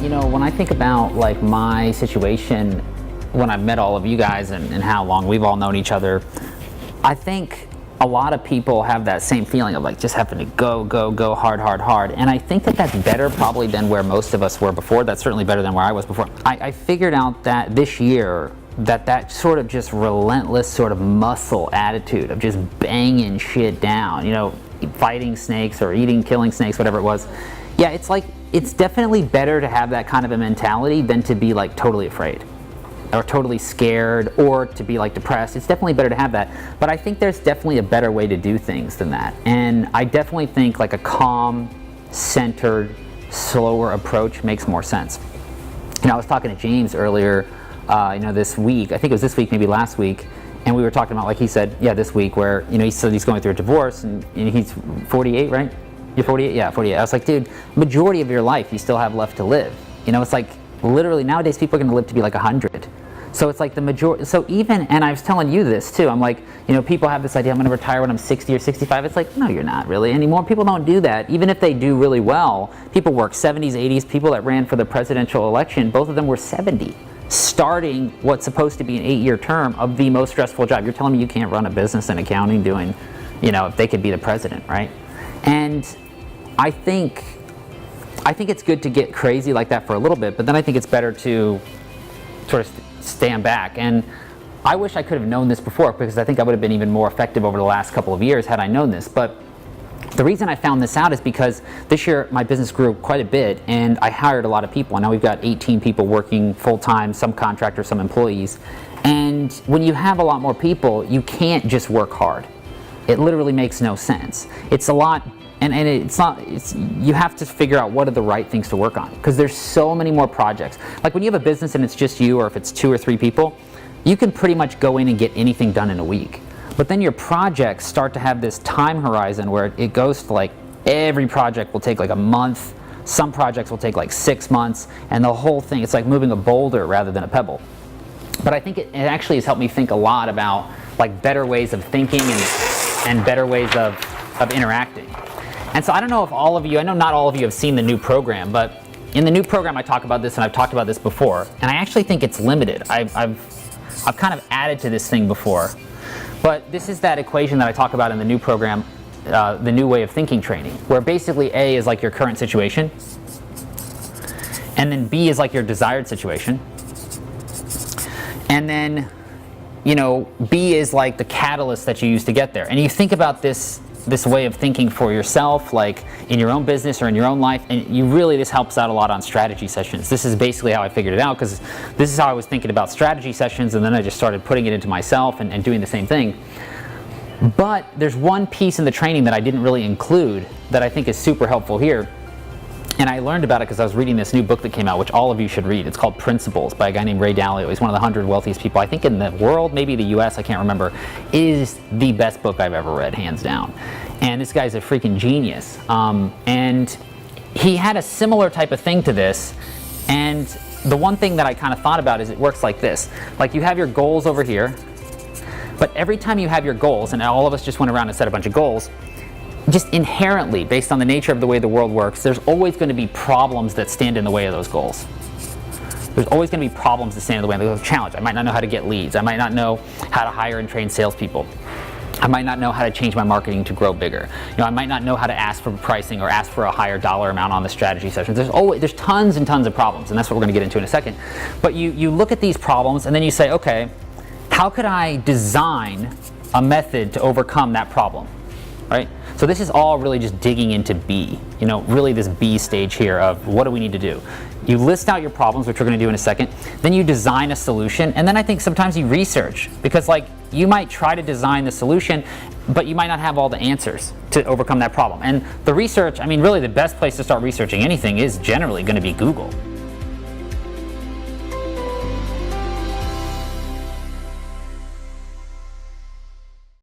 when I think about like my situation, when I've met all of you guys and how long we've all known each other, I think a lot of people have that same feeling of like just having to go hard. And I think that that's better probably than where most of us were before. That's certainly better than where I was before. I figured out that this year, that sort of just relentless sort of muscle attitude of just banging shit down, fighting snakes or killing snakes, whatever it was. Yeah, it's definitely better to have that kind of a mentality than to be like totally afraid or totally scared or to be like depressed. It's definitely better to have that. But I think there's definitely a better way to do things than that. And I definitely think like a calm, centered, slower approach makes more sense. I was talking to James earlier, this week, I think it was this week, maybe last week, and we were talking about, like he said, this week, where, he said he's going through a divorce, and he's 48, right? You're 48? Yeah, 48. I was like, dude, majority of your life you still have left to live. It's like, literally, nowadays people are going to live to be like 100. So it's like the majority, and I was telling you this too, I'm like, people have this idea, I'm going to retire when I'm 60 or 65. It's like, no, you're not really anymore. People don't do that. Even if they do really well, people work 70s, 80s, people that ran for the presidential election, both of them were 70. Starting what's supposed to be an 8-year term of the most stressful job. You're telling me you can't run a business in accounting doing, if they could be the president, right? And I think it's good to get crazy like that for a little bit, but then I think it's better to sort of stand back. And I wish I could have known this before, because I think I would have been even more effective over the last couple of years had I known this. But the reason I found this out is because this year my business grew quite a bit and I hired a lot of people. Now we've got 18 people working full-time, some contractors, some employees. And when you have a lot more people, you can't just work hard. It literally makes no sense. It's a lot, and you have to figure out what are the right things to work on, because there's so many more projects. Like when you have a business and it's just you, or if it's 2 or 3 people, you can pretty much go in and get anything done in a week. But then your projects start to have this time horizon where it goes to like every project will take like a month, some projects will take like 6 months, and the whole thing, it's like moving a boulder rather than a pebble. But I think it actually has helped me think a lot about like better ways of thinking and better ways of interacting. And so I don't know if all of you, I know not all of you have seen the new program, but in the new program I talk about this, and I've talked about this before, and I actually think it's limited. I've kind of added to this thing before. But this is that equation that I talk about in the new program, the new way of thinking training, where basically A is like your current situation, and then B is like your desired situation, and then B is like the catalyst that you use to get there. And you think about this way of thinking for yourself, like in your own business or in your own life, and this helps out a lot on strategy sessions. This is basically how I figured it out, because this is how I was thinking about strategy sessions, and then I just started putting it into myself and doing the same thing. But there's one piece in the training that I didn't really include that I think is super helpful here. And I learned about it because I was reading this new book that came out, which all of you should read. It's called Principles by a guy named Ray Dalio. He's one of the 100 wealthiest people, I think, in the world, maybe the US, I can't remember. It is the best book I've ever read, hands down. And this guy's a freaking genius. And he had a similar type of thing to this. And the one thing that I kind of thought about is it works like this. Like you have your goals over here, but every time you have your goals, and all of us just went around and set a bunch of goals, just inherently, based on the nature of the way the world works, there's always going to be problems that stand in the way of those goals. There's always going to be problems that stand in the way of the challenge. I might not know how to get leads. I might not know how to hire and train salespeople. I might not know how to change my marketing to grow bigger. I might not know how to ask for pricing or ask for a higher dollar amount on the strategy sessions. There's tons and tons of problems, and that's what we're going to get into in a second. But you look at these problems and then you say, okay, how could I design a method to overcome that problem, right? So this is all really just digging into B, really this B stage here of what do we need to do. You list out your problems, which we're going to do in a second, then you design a solution, and then I think sometimes you research, because like you might try to design the solution, but you might not have all the answers to overcome that problem. And the research, really the best place to start researching anything is generally going to be Google.